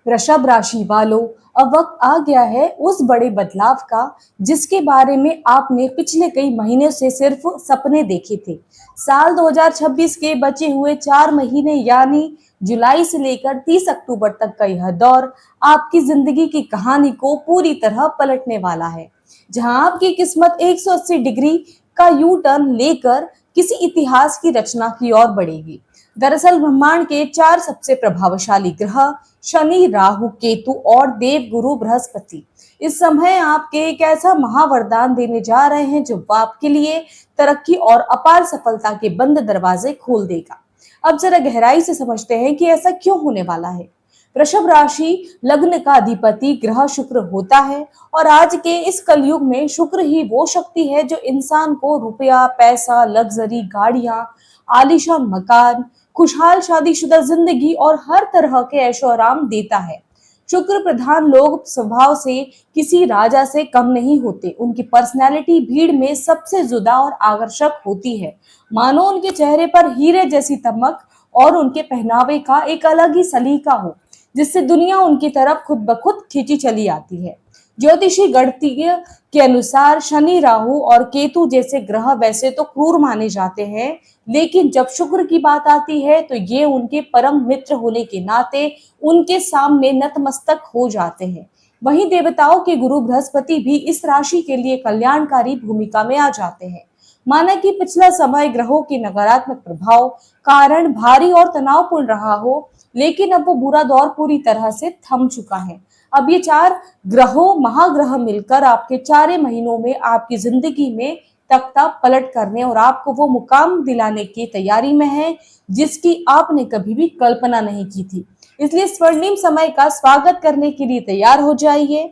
वृषभ राशि वालों, अब वक्त आ गया है उस बड़े बदलाव का जिसके बारे में आपने पिछले कई महीनों से सिर्फ सपने देखे थे। साल 2026 के बचे हुए 4 महीने यानी जुलाई से लेकर 30 अक्टूबर तक का यह दौर आपकी जिंदगी की कहानी को पूरी तरह पलटने वाला है, जहां आपकी किस्मत 180 डिग्री का यू टर्न लेकर किसी इतिहास की रचना की ओर बढ़ेगी। दरअसल ब्रह्मांड के 4 सबसे प्रभावशाली ग्रह शनि, राहु, केतु और देव गुरु बृहस्पति इस समय आपके एक ऐसा महावरदान देने जा रहे हैं जो आपके लिए तरक्की और अपार सफलता के बंद दरवाजे खोल देगा। अब जरा गहराई से समझते हैं कि ऐसा क्यों होने वाला है। वृषभ राशि लग्न का अधिपति ग्रह शुक्र होता है और आज के इस कलयुग में शुक्र ही वो शक्ति है जो इंसान को रुपया, पैसा, लग्जरी गाड़ियां, आलीशान मकान, खुशहाल शादीशुदा जिंदगी और हर तरह के ऐशो आराम देता है। शुक्र प्रधान लोग स्वभाव से किसी राजा से कम नहीं होते। उनकी पर्सनैलिटी भीड़ में सबसे जुदा और आकर्षक होती है, मानो उनके चेहरे पर हीरे जैसी चमक और उनके पहनावे का एक अलग ही सलीका हो, जिससे दुनिया उनकी तरफ खुद ब खुद खींची चली आती है। ज्योतिषी गणितीय के अनुसार शनि, राहु और केतु जैसे ग्रह वैसे तो क्रूर माने जाते हैं, लेकिन जब शुक्र की बात आती है तो ये उनके परम मित्र होने के नाते उनके सामने नतमस्तक हो जाते हैं। वहीं देवताओं के गुरु बृहस्पति भी इस राशि के लिए कल्याणकारी भूमिका में आ जाते हैं। माना कि पिछला समय ग्रहों के नकारात्मक प्रभाव कारण भारी और तनावपूर्ण रहा हो, लेकिन अब वो बुरा दौर पूरी तरह से थम चुका है। अब ये 4 ग्रहों महाग्रह मिलकर आपके 4 महीनों में आपकी जिंदगी में तख्ता पलट करने और आपको वो मुकाम दिलाने की तैयारी में है जिसकी आपने कभी भी कल्पना नहीं की थी। इसलिए स्वर्णिम समय का स्वागत करने के लिए तैयार हो जाइए।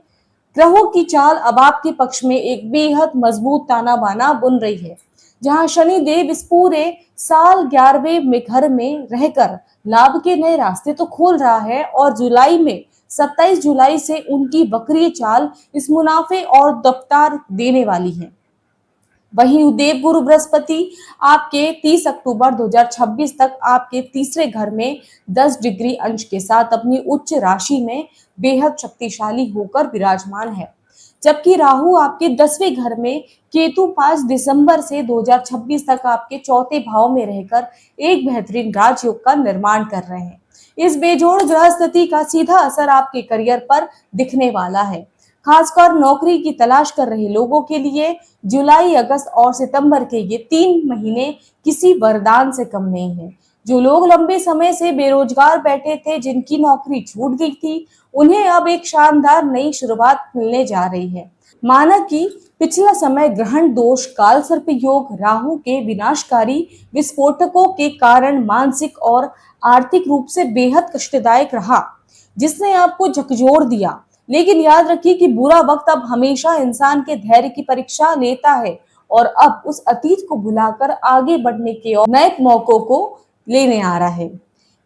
ग्रहों की चाल अब आपके पक्ष में एक बेहद मजबूत ताना बाना बुन रही है, जहां शनि देव इस पूरे साल 11वें में घर में रहकर लाभ के नए रास्ते तो खोल रहा है और जुलाई में 27 जुलाई से उनकी वक्रीय चाल इस मुनाफे और दफ्तार देने वाली है। वहीं देव गुरु बृहस्पति आपके 30 अक्टूबर 2026 तक आपके तीसरे घर में 10 डिग्री अंश के साथ अपनी उच्च राशि में बेहद शक्तिशाली होकर विराजमान है, जबकि राहु आपके 10वें घर में, केतु 5 दिसंबर से 2026 तक आपके चौथे भाव में रहकर एक बेहतरीन राजयोग का निर्माण कर रहे हैं। इस बेजोड़ ग्रह स्थिति का सीधा असर आपके करियर पर दिखने वाला है। खासकर नौकरी की तलाश कर रहे लोगों के लिए जुलाई, अगस्त और सितंबर के ये 3 महीने किसी वरदान से कम नहीं है। जो लोग लंबे समय से बेरोजगार बैठे थे, जिनकी नौकरी छूट गई थी, उन्हें अब एक शानदार नई शुरुआत मिलने जा रही है। माना कि पिछला समय ग्रहण दोष, काल सर्प योग, राहु के विनाशकारी विस्फोटकों के कारण मानसिक और आर्थिक रूप से बेहद कष्टदायक रहा, जिसने आपको झकझोर दिया। लेकिन याद रखिए कि बुरा वक्त अब हमेशा इंसान के धैर्य की परीक्षा लेता है और अब उस अतीत को भुलाकर आगे बढ़ने के और नए मौकों को लेने आ रहा है।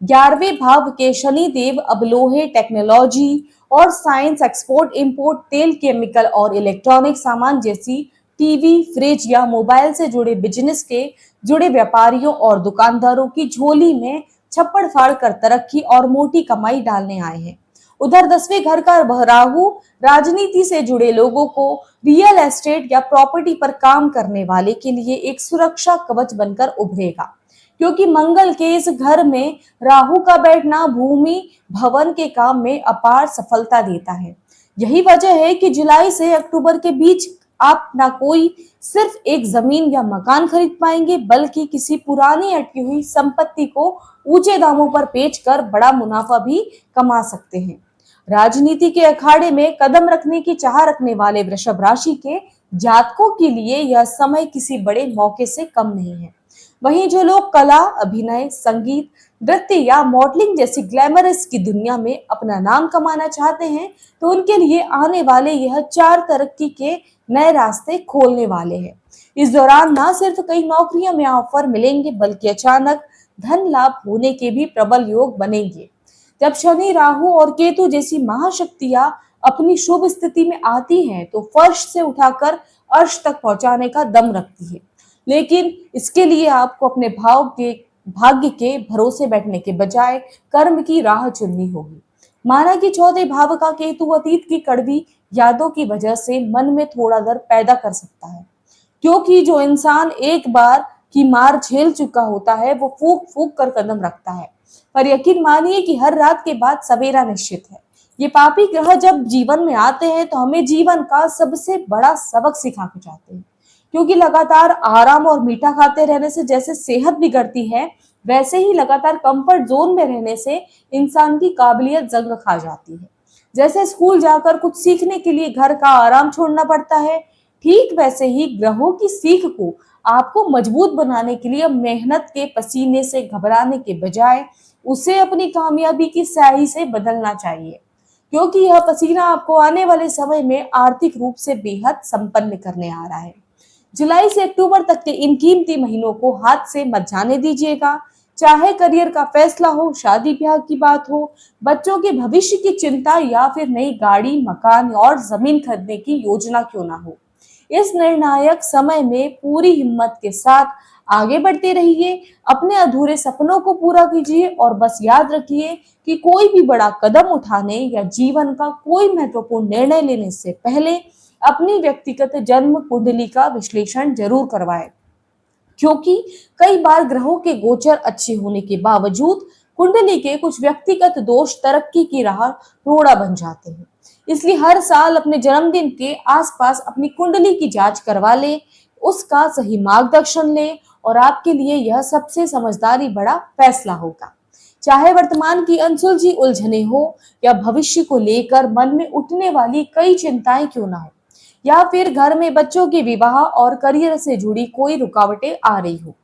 11वें भाव के शनि देव अब लोहे, टेक्नोलॉजी और साइंस, एक्सपोर्ट इंपोर्ट, तेल, केमिकल और इलेक्ट्रॉनिक सामान जैसी टीवी, फ्रिज या मोबाइल से जुड़े बिजनेस के जुड़े व्यापारियों और दुकानदारों की झोली में छप्पड़ फाड़ कर तरक्की और मोटी कमाई डालने आए हैं। उधर 10वें घर का राहु राजनीति से जुड़े लोगों को, रियल एस्टेट या प्रॉपर्टी पर काम करने वाले के लिए एक सुरक्षा कवच बनकर उभरेगा, क्योंकि मंगल के इस घर में राहु का बैठना भूमि भवन के काम में अपार सफलता देता है। यही वजह है कि जुलाई से अक्टूबर के बीच आप ना कोई सिर्फ एक जमीन या मकान खरीद पाएंगे, बल्कि किसी पुरानी अटकी हुई संपत्ति को ऊंचे दामों पर बेचकर बड़ा मुनाफा भी कमा सकते हैं। राजनीति के अखाड़े में कदम रखने की चाह रखने वाले वृषभ राशि के जातकों के लिए यह समय किसी बड़े मौके से कम नहीं है। वहीं जो लोग कला, अभिनय, संगीत, नृत्य या मॉडलिंग जैसी ग्लैमरस की दुनिया में अपना नाम कमाना चाहते हैं, तो उनके लिए आने वाले यह 4 तरक्की के नए रास्ते खोलने वाले हैं। इस दौरान न सिर्फ कई नौकरियों में ऑफर मिलेंगे, बल्कि अचानक धन लाभ होने के भी प्रबल योग बनेंगे। जब शनि, राहु और केतु जैसी महाशक्तियां अपनी शुभ स्थिति में आती हैं, तो फर्श से उठाकर अर्श तक पहुंचाने का दम रखती है। लेकिन इसके लिए आपको अपने भाग्य के भरोसे बैठने के बजाय कर्म की राह चुननी होगी। माना कि चौथे भाव का केतु अतीत की कड़वी यादों की वजह से मन में थोड़ा डर पैदा कर सकता है, क्योंकि जो इंसान एक बार की मार झेल चुका होता है वो फूक फूक कर कदम रखता है। पर यकीन मानिए कि हर रात के बाद सवेरा निश्चित है। ये पापी ग्रह जब जीवन में आते हैं तो हमें जीवन का सबसे बड़ा सबक सिखा के जाते हैं, क्योंकि लगातार आराम और मीठा खाते रहने से जैसे सेहत बिगड़ती है, वैसे ही लगातार कंफर्ट जोन में रहने से इंसान की काबिलियत जंग खा जाती है। जैसे स्कूल जाकर कुछ सीखने के लिए घर का आराम छोड़ना पड़ता है, ठीक वैसे ही ग्रहों की सीख को आपको मजबूत बनाने के लिए मेहनत के पसीने से घबराने के बजाय उसे अपनी कामयाबी की स्याही से बदलना चाहिए, क्योंकि यह पसीना आपको आने वाले समय में आर्थिक रूप से बेहद संपन्न करने आ रहा है। जुलाई से अक्टूबर तक के इन कीमती महीनों को हाथ से मत जाने दीजिएगा। चाहे करियर का फैसला हो, शादी ब्याह की बात हो, बच्चों के भविष्य की चिंता या फिर नई गाड़ी, मकान और जमीन खरीदने की योजना क्यों ना हो, इस निर्णायक समय में पूरी हिम्मत के साथ आगे बढ़ते रहिए, अपने अधूरे सपनों को पूरा कीजिए और बस याद रखिए कि कोई भी बड़ा कदम उठाने या जीवन का कोई महत्वपूर्ण निर्णय लेने से पहले अपनी व्यक्तिगत जन्म कुंडली का विश्लेषण जरूर करवाएं, क्योंकि कई बार ग्रहों के गोचर अच्छे होने के बावजूद कुंडली के कुछ व्यक्तिगत दोष तरक्की की राह रोड़ा बन जाते हैं। इसलिए हर साल अपने जन्मदिन के आसपास अपनी कुंडली की जांच करवा लें, उसका सही मार्गदर्शन लें और आपके लिए यह सबसे समझदारी बड़ा फैसला होगा। चाहे वर्तमान की अनसुलझी उलझने हो या भविष्य को लेकर मन में उठने वाली कई चिंताएं क्यों ना हो, या फिर घर में बच्चों के विवाह और करियर से जुड़ी कोई रुकावटें आ रही हो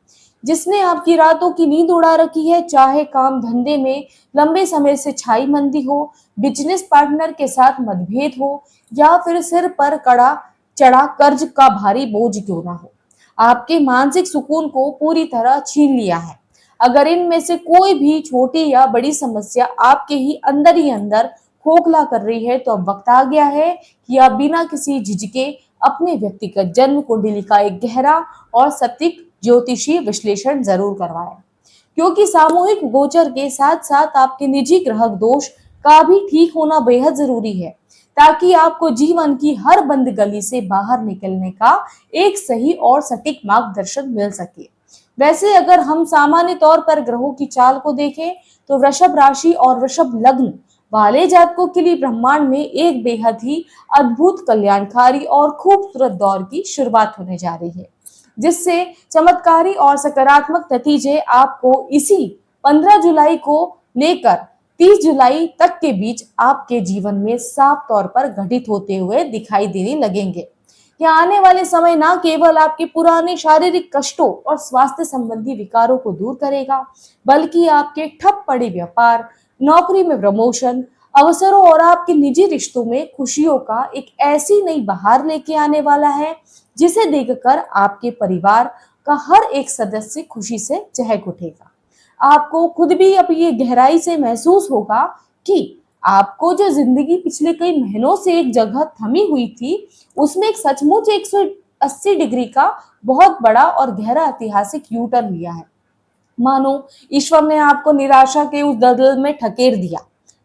जिसने आपकी रातों की नींद उड़ा रखी है, चाहे काम धंधे में लंबे समय से छाई मंदी हो, बिजनेस पार्टनर के साथ मतभेद हो या फिर सिर पर कड़ा चढ़ा कर्ज का भारी बोझ क्यों ना हो, आपके मानसिक सुकून को पूरी तरह छीन लिया है। अगर इनमें से कोई भी छोटी या बड़ी समस्या आपके ही अंदर खोखला कर रही है तो अब वक्त आ गया है कि आप बिना किसी झिझके अपने व्यक्तिगत जन्म कुंडली का एक गहरा और सटीक ज्योतिषीय विश्लेषण जरूर करवाएं, क्योंकि सामूहिक गोचर के साथ साथ आपके निजी ग्रह दोष का भी ठीक होना बेहद जरूरी है, ताकि आपको जीवन की हर बंद गली से बाहर निकलने का एक सही और सटीक मार्गदर्शन मिल सके। वैसे अगर हम सामान्य तौर पर ग्रहों की चाल को देखें तो वृषभ राशि और वृषभ लग्न वाले जातकों के लिए ब्रह्मांड में एक बेहद ही अद्भुत, कल्याणकारी और खूबसूरत दौर की शुरुआत होने जा रही है, जिससे चमत्कारी और सकारात्मक नतीजे आपको इसी 15 जुलाई को लेकर 30 जुलाई तक के बीच आपके जीवन में साफ तौर पर घटित होते हुए दिखाई देने लगेंगे। यह आने वाले समय न केवल आपके पुराने शारीरिक कष्टों और स्वास्थ्य संबंधी विकारों को दूर करेगा, बल्कि आपके ठप पड़े व्यापार, नौकरी में प्रमोशन अवसरों और आपके निजी रिश्तों में खुशियों का एक ऐसी नई बहार लेके आने वाला है, जिसे देखकर आपके परिवार का हर एक सदस्य खुशी से चहक उठेगा। आपको खुद भी अब ये गहराई से महसूस होगा कि आपको जो जिंदगी पिछले कई महीनों से एक जगह थमी हुई थी, उसमें एक सचमुच 180 डिग्री का बहुत बड़ा और गहरा ऐतिहासिक यू टर्न लिया है। मानो ईश्वर ने आपको निराशा के उस दलदल में ठकेर दिया,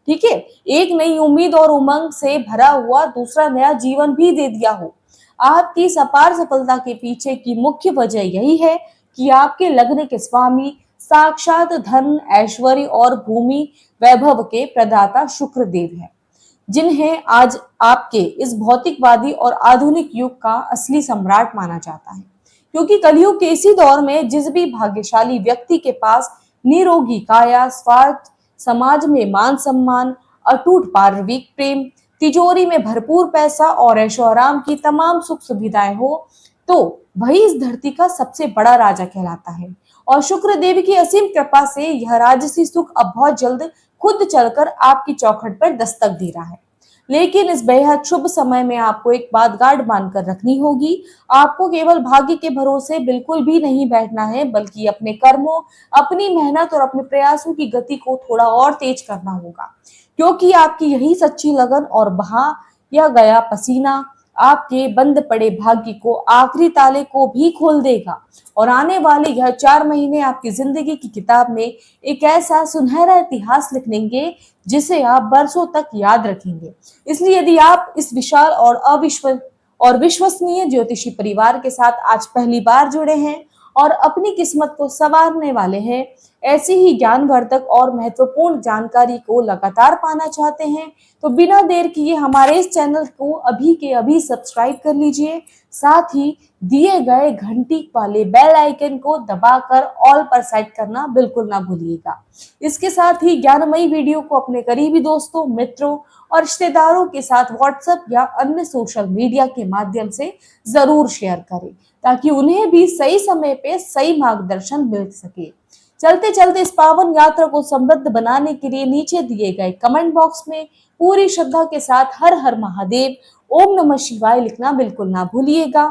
ठीक है, एक नई उम्मीद और उमंग से भरा हुआ दूसरा नया जीवन भी दे दिया हो। आपकी इस अपार सफलता के पीछे की मुख्य वजह यही है कि आपके लग्न के स्वामी साक्षात धन, ऐश्वर्य और भूमि वैभव के प्रदाता शुक्र देव है, जिन्हें आज आपके इस भौतिकवादी और आधुनिक युग का असली सम्राट माना जाता है। क्योंकि कलयुग के इसी दौर में जिस भी भाग्यशाली व्यक्ति के पास निरोगी काया, स्वार्थ, समाज में मान सम्मान, अटूट पारविक प्रेम, तिजोरी में भरपूर पैसा और ऐशो आराम की तमाम सुख सुविधाएं हो, तो वही इस धरती का सबसे बड़ा राजा कहलाता है। और शुक्र देव की असीम कृपा से यह राजसी सुख अब बहुत जल्द खुद चलकर आपकी चौखट पर दस्तक दे रहा है। लेकिन इस बेहद शुभ समय में आपको एक बात गार्ड बांधकर रखनी होगी। आपको केवल भाग्य के भरोसे बिल्कुल भी नहीं बैठना है, बल्कि अपने कर्मों, अपनी मेहनत और अपने प्रयासों की गति को थोड़ा और तेज करना होगा, क्योंकि आपकी यही सच्ची लगन और बहा या गया पसीना आपके बंद पड़े भाग्य को, आखिरी ताले को भी खोल देगा और आने वाले यह 4 महीने आपकी जिंदगी की किताब में एक ऐसा सुनहरा इतिहास लिख देंगे जिसे आप बरसों तक याद रखेंगे। इसलिए यदि आप इस विशाल और विश्वसनीय ज्योतिषी परिवार के साथ आज पहली बार जुड़े हैं और अपनी किस्मत को संवारने वाले हैं, ऐसी ही ज्ञानवर्धक और महत्वपूर्ण जानकारी को लगातार पाना चाहते हैं, तो बिना देर किए हमारे इस चैनल को अभी के अभी सब्सक्राइब कर लीजिए। साथ ही दिए गए घंटी वाले बेल आइकन को दबाकर ऑल पर सेट करना बिल्कुल ना भूलिएगा। इसके साथ ही ज्ञानमयी वीडियो को अपने करीबी दोस्तों, मित्रों और रिश्तेदारों के साथ व्हाट्सएप या अन्य सोशल मीडिया के माध्यम से जरूर शेयर करें ताकि उन्हें भी सही समय पे सही मार्गदर्शन मिल सके। चलते चलते इस पावन यात्रा को समृद्ध बनाने के लिए नीचे दिए गए कमेंट बॉक्स में पूरी श्रद्धा के साथ हर हर महादेव, ओम नमः शिवाय लिखना बिल्कुल ना भूलिएगा,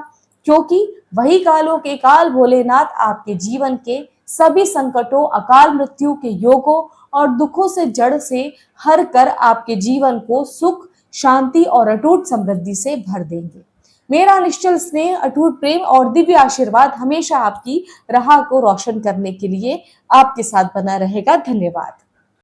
क्योंकि वही कालों के काल भोलेनाथ आपके जीवन के सभी संकटों, अकाल मृत्यु के योगों और दुखों से जड़ से हर कर आपके जीवन को सुख, शांति और अटूट समृद्धि से भर देंगे। मेरा निश्चल स्नेह, अटूट प्रेम और दिव्य आशीर्वाद हमेशा आपकी राह को रोशन करने के लिए आपके साथ बना रहेगा। धन्यवाद।